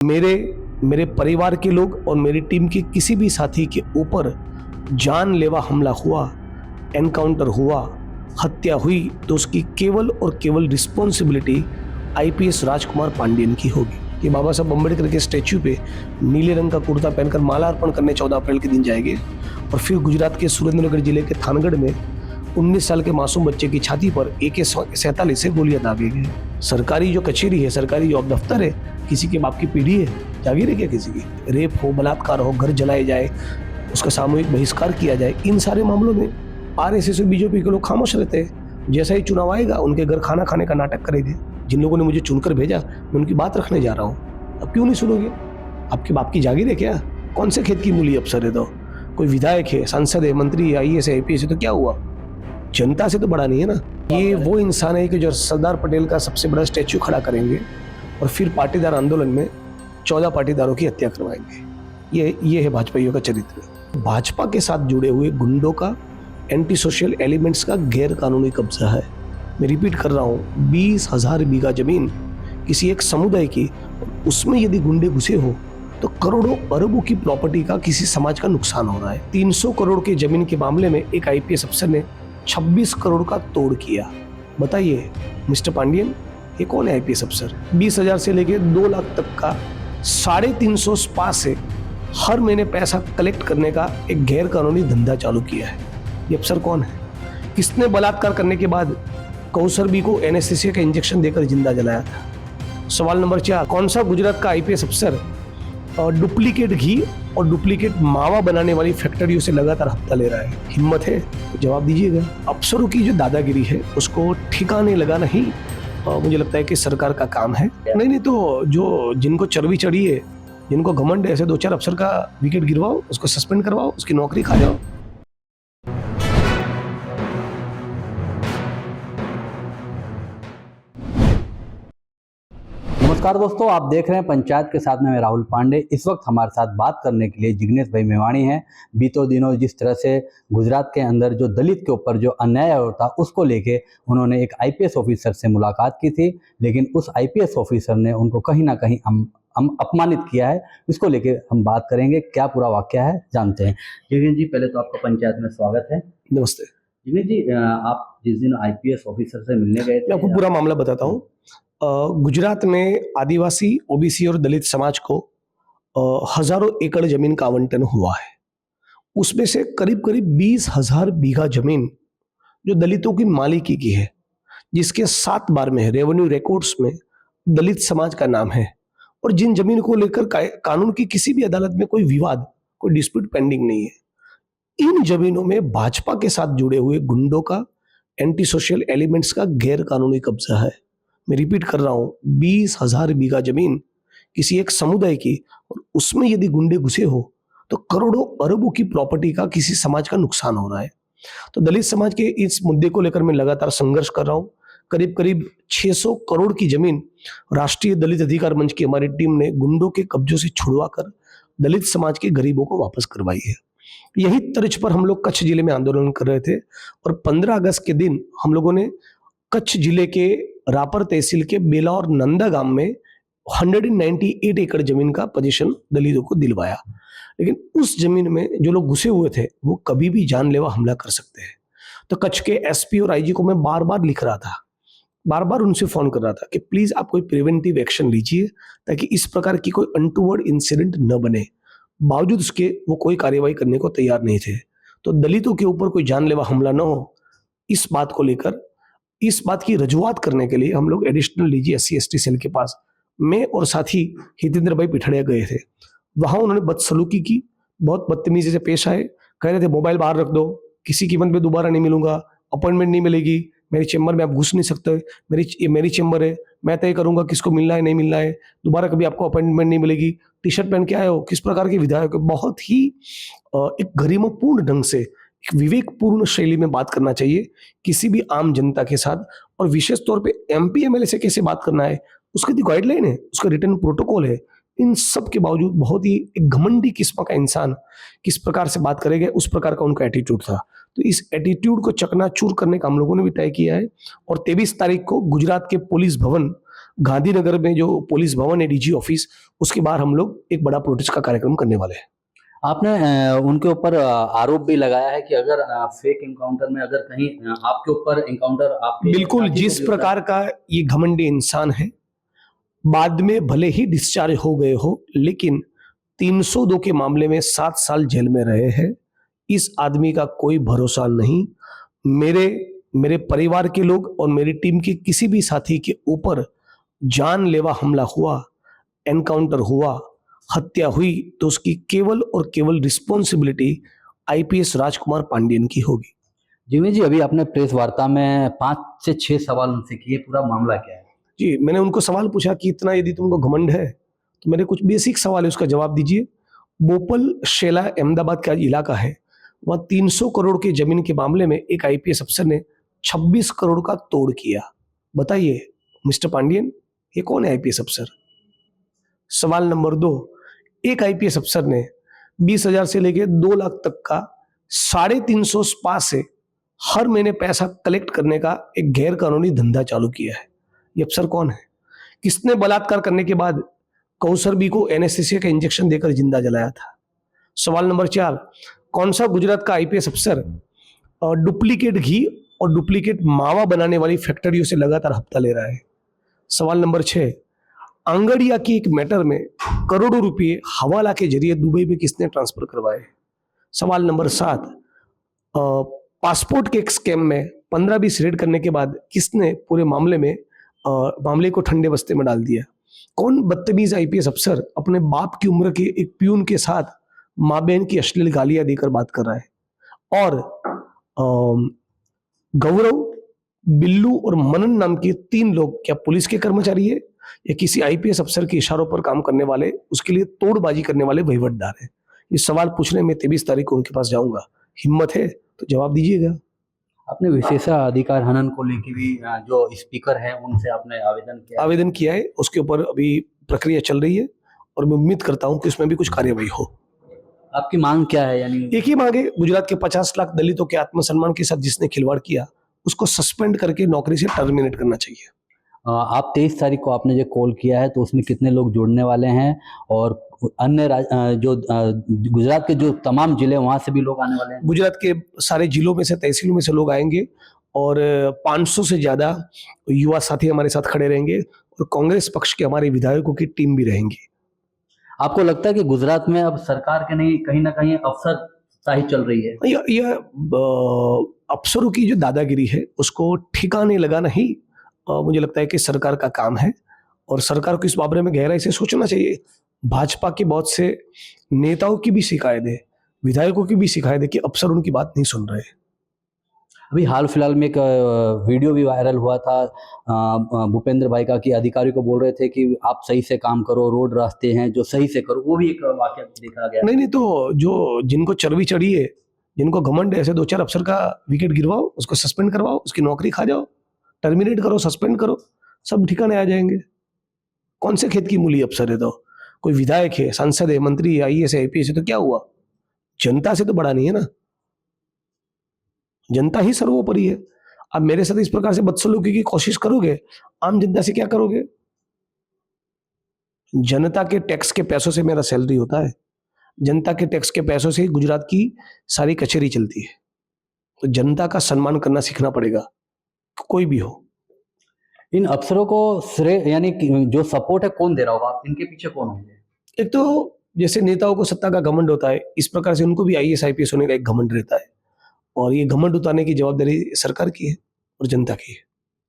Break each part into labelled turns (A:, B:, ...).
A: मेरे मेरे परिवार के लोग और मेरी टीम के किसी भी साथी के ऊपर जानलेवा हमला हुआ, एनकाउंटर हुआ, हत्या हुई, तो उसकी केवल और केवल रिस्पॉन्सिबिलिटी आईपीएस राजकुमार पांडियन की होगी। ये बाबा साहब अम्बेडकर के स्टैच्यू पे नीले रंग का कुर्ता पहनकर माला अर्पण करने 14 अप्रैल के दिन जाएंगे और फिर गुजरात के सुरेंद्रनगर जिले के थानगढ़ में 19 साल के मासूम बच्चे की छाती पर AK-47 से गोलियां दागे गए। सरकारी जो कचेरी है, सरकारी जो दफ्तर है, किसी के बाप की पीढ़ी है, जागीर है क्या किसी की? रेप हो, बलात्कार हो, घर जलाए जाए, उसका सामूहिक बहिष्कार किया जाए, इन सारे मामलों में आरएसएस और बीजेपी के लोग खामोश रहते हैं। जैसा ही चुनाव आएगा उनके घर खाना खाने का नाटक करेंगे। जिन लोगों ने मुझे चुनकर भेजा, मैं उनकी बात रखने जा रहा हूँ। अब क्यों नहीं सुनोगे? आपके बाप की जागीर है क्या? कौन से खेत की मूली अफसर है? तो कोई विधायक है, सांसद है, मंत्री है, आईएएस है, आईपीएस है, तो क्या हुआ? जनता से तो बड़ा नहीं है ना। ये वो इंसान है कि जो सरदार पटेल का सबसे बड़ा स्टैच्यू खड़ा करेंगे और फिर पाटीदार आंदोलन में 14 पाटीदारों की हत्या करवाएंगे। ये है भाजपाइयों का चरित्र। भाजपा के साथ जुड़े हुए गुंडों का, एंटी सोशल एलिमेंट्स का गैर कानूनी कब्जा है। मैं रिपीट कर रहा हूँ, 20,000 बीघा जमीन किसी एक समुदाय की, उसमें यदि गुंडे घुसे हो तो करोड़ों अरबों की प्रॉपर्टी का किसी समाज का नुकसान हो रहा है। 300 करोड़ की जमीन के मामले में एक आईपीएस अफसर ने 26 करोड़ का तोड़ किया। बताइए मिस्टर पांडियन, ये कौन है आईपीएस अफसर? 20,000 से लेके 2 लाख तक का 350 स्पा से हर महीने पैसा कलेक्ट करने का एक गैर कानूनी धंधा चालू किया है। ये अफसर कौन है? किसने बलात्कार करने के बाद कौसर बी को एनेस्थीसिया का इंजेक्शन देकर जिंदा जलाया था? सवाल नंबर 4, कौन सा गुजरात का आईपीएस अफसर डुप्लीकेट घी और डुप्लीकेट मावा बनाने वाली फैक्ट्रियों से लगातार हफ्ता ले रहा है? हिम्मत है तो जवाब दीजिएगा। अफसरों की जो दादागिरी है उसको ठिकाने लगाना ही मुझे लगता है कि सरकार का काम है। नहीं तो जो जिनको चर्बी चढ़ी है, जिनको घमंड है, ऐसे 2-4 अफसर का विकेट गिरवाओ, उसको सस्पेंड करवाओ, उसकी नौकरी खा जाओ।
B: नमस्कार दोस्तों, आप देख रहे हैं पंचायत के साथ में मैं राहुल पांडे। इस वक्त हमारे साथ बात करने के लिए जिग्नेश भाई मेवाणी हैं। बीतों दिनों जिस तरह से गुजरात के अंदर जो दलित के ऊपर जो अन्याय होता उसको लेके उन्होंने एक आईपीएस ऑफिसर से मुलाकात की थी, लेकिन उस आईपीएस ऑफिसर ने उनको कहीं ना कहीं अपमानित किया है। इसको लेके हम बात करेंगे, क्या पूरा वाकया है जानते हैं। जिग्नेश जी, पहले तो आपका पंचायत में स्वागत है।
A: नमस्ते।
B: जिग्नेश जी, आप जिस दिन आईपीएस ऑफिसर से मिलने गए थे,
A: मैं आपको पूरा मामला बताता हूँ। गुजरात में आदिवासी, ओबीसी और दलित समाज को हजारों एकड़ जमीन का आवंटन हुआ है। उसमें से करीब करीब 20,000 बीघा जमीन जो दलितों की मालिकी की है, जिसके 7 बार में रेवेन्यू रिकॉर्ड्स में दलित समाज का नाम है, और जिन जमीन को लेकर कानून की किसी भी अदालत में कोई विवाद, कोई डिस्प्यूट पेंडिंग नहीं है। इन जमीनों में भाजपा के साथ जुड़े हुए गुंडों का, एंटी सोशल एलिमेंट्स का गैर कानूनी कब्जा है। मैं रिपीट कर रहा हूं, 20,000 बीघा जमीन किसी एक समुदाय की, और उसमें यदि गुंडे घुसे हो तो करोड़ों अरबों की प्रॉपर्टी का किसी समाज का नुकसान हो रहा है। तो दलित समाज के इस मुद्दे को लेकर मैं लगातार संघर्ष कर रहा हूं। करीब करीब 600 करोड़ की जमीन राष्ट्रीय दलित अधिकार मंच की हमारी टीम ने गुंडों के कब्जों से छुड़वाकर दलित समाज के गरीबों को वापस करवाई है। यही तर्ज पर हम लोग कच्छ जिले में आंदोलन कर रहे थे, और 15 अगस्त के दिन हम लोगों ने कच्छ जिले के रापर तहसील के बेला और नंदा गांव में 198 एकड़ जमीन का पोजीशन दलितों को दिलवाया। लेकिन उस जमीन में जो लोग घुसे हुए थे वो कभी भी जानलेवा हमला कर सकते हैं। तो कच्छ के एसपी और आईजी को मैं बार बार लिख रहा था, बार बार उनसे फोन कर रहा था कि प्लीज आप कोई प्रिवेंटिव एक्शन लीजिए ताकि इस प्रकार की कोई अनटूवर्ड इंसिडेंट न बने। बावजूद उसके वो कोई कार्रवाई करने को तैयार नहीं थे। तो दलितों के ऊपर कोई जानलेवा हमला न हो, इस बात को लेकर, इस बात की रजूआत करने के लिए हम लोग एडिशनल डीजी SC/ST सेल के पास मैं और साथी हितेंद्र भाई पिठड़िया गए थे। वहां उन्होंने बदसलूकी की, बहुत बदतमीजी से पेश आए। कह रहे थे मोबाइल बाहर रख दो, किसी कीमत पे दोबारा नहीं मिलूंगा, अपॉइंटमेंट नहीं मिलेगी, मेरे चेंबर में आप घुस नहीं सकते, मेरी चेंबर है, मैं तय करूंगा किसको मिलना है नहीं मिलना है, दोबारा कभी आपको अपॉइंटमेंट नहीं मिलेगी, टी शर्ट पहन के आए हो, किस प्रकार के विधायक। बहुत ही एक गरिमापूर्ण ढंग से, एक विवेकपूर्ण शैली में बात करना चाहिए किसी भी आम जनता के साथ, और विशेष तौर पे MP MLA से कैसे बात करना है उसकी दी गाइडलाइन है, उसका रिटर्न प्रोटोकॉल है। इन सब के बावजूद बहुत ही एक घमंडी किस्म का इंसान किस प्रकार से बात करेगा, उस प्रकार का उनका एटीट्यूड था। तो इस एटीट्यूड को चकनाचूर करने का हम लोगों ने भी तय किया है, और 23 तारीख को गुजरात के पुलिस भवन गांधीनगर में जो पुलिस भवन है, डीजी ऑफिस, उसके बाहर हम लोग एक बड़ा प्रोटेस्ट का कार्यक्रम करने वाले हैं।
B: आपने उनके ऊपर आरोप भी लगाया है कि अगर फेक एनकाउंटर में अगर कहीं आपके ऊपर एनकाउंटर आपके
A: बिल्कुल,
B: साथी को
A: जिस
B: भी होता है।
A: प्रकार का ये घमंडी इंसान है, बाद में भले ही डिस्चार्ज हो गए हो, लेकिन 302 के मामले में 7 साल जेल में रहे हैं। इस आदमी का कोई भरोसा नहीं। मेरे मेरे परिवार के लोग और मेरी टीम के किसी भी साथी के ऊपर जानलेवा हमला हुआ, एनकाउंटर हुआ, हत्या हुई, तो उसकी केवल और केवल रिस्पॉन्सिबिलिटी आईपीएस राजकुमार पांडियन की होगी।
B: जिग्नेश जी, अभी आपने प्रेस वार्ता में 5 से 6 सवाल उनसे किए, पूरा मामला क्या है?
A: जी, मैंने उनको सवाल पूछा कि इतना यदि तुमको घमंड है, तो मेरे कुछ बेसिक सवाल है, उसका जवाब दीजिए। बोपल शेला अहमदाबाद का इलाका है, वहाँ 300 करोड़ की जमीन के मामले में एक आईपीएस अफसर ने 26 करोड़ का तोड़ किया। बताइए मिस्टर पांडियन, ये कौन है आईपीएस अफसर? सवाल नंबर 2, एक आईपीएस अफसर ने 20,000 से लेके 2 लाख तक का 350 स्पा से हर महीने पैसा कलेक्ट करने का एक गैर कानूनी धंधा चालू किया है। ये अफसर कौन है? किसने बलात्कार करने के बाद कौसर बी को एनेस्थीसिया का इंजेक्शन देकर जिंदा जलाया था? सवाल नंबर 4, कौन सा गुजरात का आईपीएस अफसर डुप्लीकेट घी और डुप्लीकेट मावा बनाने वाली फैक्ट्रियों से लगातार हफ्ता ले रहा है? सवाल नंबर 6, आंगड़िया की एक मैटर में करोड़ों रुपए हवाला के जरिए दुबई में किसने ट्रांसफर करवाए? सवाल नंबर 7, पासपोर्ट के एक स्कैम में 15-20 रेड करने के बाद किसने पूरे मामले को ठंडे बस्ते में डाल दिया? कौन बदतमीज आईपीएस अफसर अपने बाप की उम्र के एक प्यून के साथ माँ बहन की अश्लील गालियां देकर बात कर रहा है? और गौरव, बिल्लू और मनन नाम के 3 लोग क्या पुलिस के कर्मचारी है या किसी आईपीएस अफसर के इशारों पर काम करने वाले, उसके लिए तोड़बाजी करने वाले वहीवटदार है? ये सवाल पूछने में 23 तारीख को उनके पास जाऊंगा। हिम्मत है तो जवाब दीजिएगा।
B: आपने विशेषाधिकार हनन को लेके भी जो स्पीकर हैं उनसे आपने
A: आवेदन किया है, उसके ऊपर अभी प्रक्रिया चल रही है और मैं उम्मीद करता हूं कि उसमें भी कुछ कार्यवाही हो।
B: आपकी मांग क्या है? यानी
A: एक ही मांग है, गुजरात के 50 लाख दलितों के आत्मसम्मान के साथ जिसने खिलवाड़ किया, उसको सस्पेंड करके नौकरी से टर्मिनेट करना चाहिए।
B: आप 23 तारीख को आपने जो कॉल किया है तो उसमें कितने लोग जुड़ने वाले हैं? और अन्य गुजरात के जो तमाम जिले वहां से भी लोग आने वाले हैं?
A: गुजरात के सारे जिलों में से, तहसीलों में से लोग आएंगे और 500 से ज्यादा युवा साथी हमारे साथ खड़े रहेंगे और कांग्रेस पक्ष के हमारे विधायकों की टीम भी रहेंगी।
B: आपको लगता है कि गुजरात में अब सरकार के नहीं, कहीं ना कहीं अफसरशाही चल रही है?
A: यह अफसरों की जो दादागिरी है उसको ठिकाने लगाना ही मुझे लगता है कि सरकार का काम है और सरकार को इस बारे में गहराई से सोचना चाहिए। भाजपा के बहुत से नेताओं की भी शिकायत है, विधायकों की भी शिकायत है कि अफसर उनकी बात नहीं सुन रहे।
B: अभी हाल फिलहाल में एक वीडियो भी वायरल हुआ था भूपेंद्र भाई का, कि अधिकारी को बोल रहे थे कि आप सही से काम करो, रोड रास्ते हैं जो सही से करो, वो भी एक वाकया देखा गया।
A: नहीं, तो जो जिनको चर्बी चढ़ी है, जिनको घमंड है, ऐसे 2-4 अफसर का विकेट गिरवाओ, उसको सस्पेंड करवाओ, उसकी नौकरी खा जाओ, टर्मिनेट करो, सस्पेंड करो, सब ठिकाने आ जाएंगे। कौन से खेत की मूली अफसर है? तो कोई विधायक है, सांसद है, मंत्री है, आईएएस है, आईपीएस है, तो क्या हुआ? जनता से तो बड़ा नहीं है ना, जनता ही सर्वोपरि है। अब मेरे साथ इस प्रकार से बदसलूकी की कोशिश करोगे, आम जनता से क्या करोगे? जनता के टैक्स के पैसों से मेरा सैलरी होता है, जनता के टैक्स के पैसों से गुजरात की सारी कचहरी चलती है, तो जनता का सम्मान करना सीखना पड़ेगा, कोई भी हो।
B: इन अफसरों को श्रेय यानी कि जो सपोर्ट है कौन दे रहा होगा? आप इनके पीछे कौन होंगे?
A: एक तो जैसे नेताओं को सत्ता का घमंड होता है, इस प्रकार से उनको भी आईएएस आईपीएस होने का एक घमंड रहता है और ये घमंड उतारने की जवाबदारी सरकार की है और जनता की है।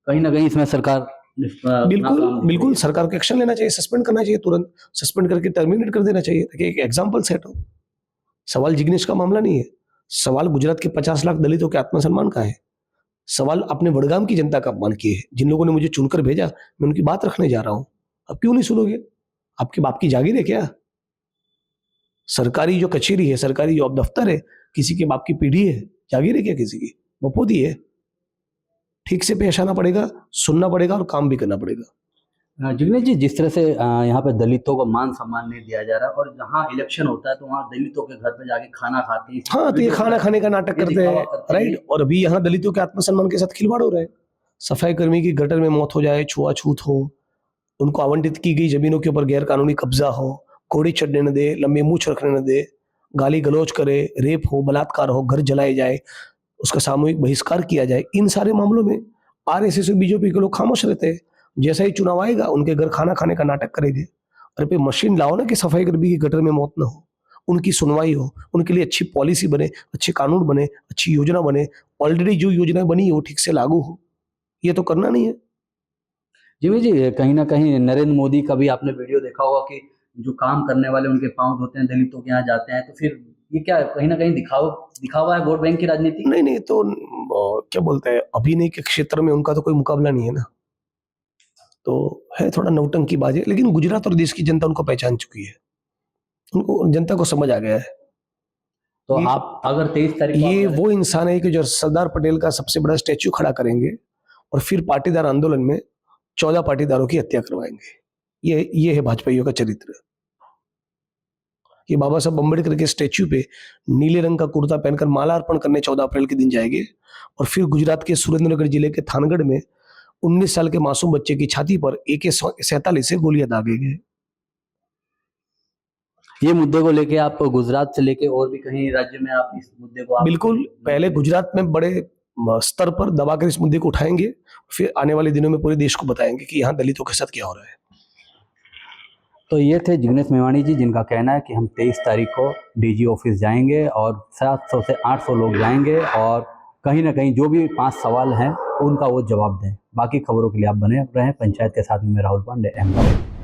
B: कहीं ना कहीं इसमें सरकार
A: बिल्कुल सरकार को एक्शन लेना चाहिए, सस्पेंड करना चाहिए, तुरंत सस्पेंड करके टर्मिनेट कर देना चाहिए ताकि एक एग्जाम्पल सेट हो। सवाल जिग्नेश का मामला नहीं है, सवाल गुजरात के 50 लाख दलितों के आत्मसम्मान का है, सवाल अपने वडगाम की जनता का अपमान किए है। जिन लोगों ने मुझे चुनकर भेजा, मैं उनकी बात रखने जा रहा हूं। अब क्यों नहीं सुनोगे? आपके बाप की जागीर है क्या? सरकारी जो कचेरी है, सरकारी जो दफ्तर है, किसी के बाप की पीढ़ी है, जागीर है क्या किसी की? बपोदी है। ठीक से पेश आना पड़ेगा, सुनना पड़ेगा और काम भी करना पड़ेगा।
B: जिग्नेश जी, जिस तरह से यहाँ पे दलितों को मान सम्मान नहीं दिया जा रहा और जहाँ इलेक्शन होता है तो वहाँ दलितों के घर पे जाके खाना खाते हैं।
A: हाँ, तो ये खाना खाने का नाटक करते हैं, राइट। और अभी यहाँ दलितों के आत्मसम्मान के साथ खिलवाड़ हो रहा है। सफाई कर्मी की गटर में मौत हो जाए, छुआछूत हो, उनको आवंटित की गई जमीनों के ऊपर गैर कानूनी कब्जा हो, घोड़ी चढ़ने न दे, लंबे मूछ रखने न दे, गाली गलौज करे, रेप हो, बलात्कार हो, घर जलाए जाए, उसका सामूहिक बहिष्कार किया जाए, इन सारे मामलों में आरएसएस और बीजेपी के लोग खामोश रहते हैं। जैसा ही चुनाव आएगा उनके घर खाना खाने का नाटक करेंगे। अरे पे मशीन लाओ ना कि सफाई कर्मी की गटर में मौत ना हो, उनकी सुनवाई हो, उनके लिए अच्छी पॉलिसी बने, अच्छे कानून बने, अच्छी योजना बने, ऑलरेडी जो योजना बनी है वो ठीक से लागू हो। ये तो करना नहीं है।
B: जिमी जी, कहीं ना कहीं नरेंद्र मोदी का भी आपने वीडियो देखा होगा कि जो काम करने वाले उनके पांव धोते हैं, दलितों के यहाँ जाते हैं, तो फिर ये क्या कहीं ना कहीं दिखावा है वोट बैंक की राजनीति?
A: नहीं नहीं, तो क्या बोलते हैं, अभिनय के क्षेत्र में उनका तो कोई मुकाबला नहीं है ना, तो है थोड़ा नौटंकीबाजी, लेकिन गुजरात और देश की जनता उनको पहचान चुकी है, उनको जनता को समझ आ गया है।
B: तो
A: ये
B: आप अगर 23 तारीख को
A: ये
B: आप
A: वो इंसान है कि जो सरदार पटेल का सबसे बड़ा स्टैच्यू खड़ा करेंगे और फिर पाटीदार आंदोलन में 14 पाटीदारों की हत्या करवाएंगे। ये है भाजपाइयों का चरित्र। ये बाबा साहब अम्बेडकर के स्टैच्यू पे नीले रंग का कुर्ता पहनकर माला अर्पण करने 14 अप्रैल के दिन जाएंगे और फिर गुजरात के सुरेंद्रनगर जिले के थानगढ़ में 19 साल के मासूम बच्चे की छाती पर AK-47 से गोलियां दागेंगे।
B: ये मुद्दे को लेके आप गुजरात से लेके और भी कहीं राज्य में आप इस मुद्दे को आप
A: बिल्कुल, पहले गुजरात में बड़े स्तर पर दबाकर इस मुद्दे को उठाएंगे, फिर आने वाले दिनों में पूरे देश को बताएंगे कि यहाँ दलितों के साथ क्या हो रहा है।
B: तो ये थे जिग्नेश मेवाणी जी, जिनका कहना है कि हम 23 तारीख को डीजी ऑफिस जाएंगे और 700 से 800 लोग जाएंगे और कहीं ना कहीं जो भी 5 सवाल हैं उनका वो जवाब दें। बाकी खबरों के लिए आप बने रहें पंचायत के साथ में। मैं राहुल पांडे, अहमदाबाद।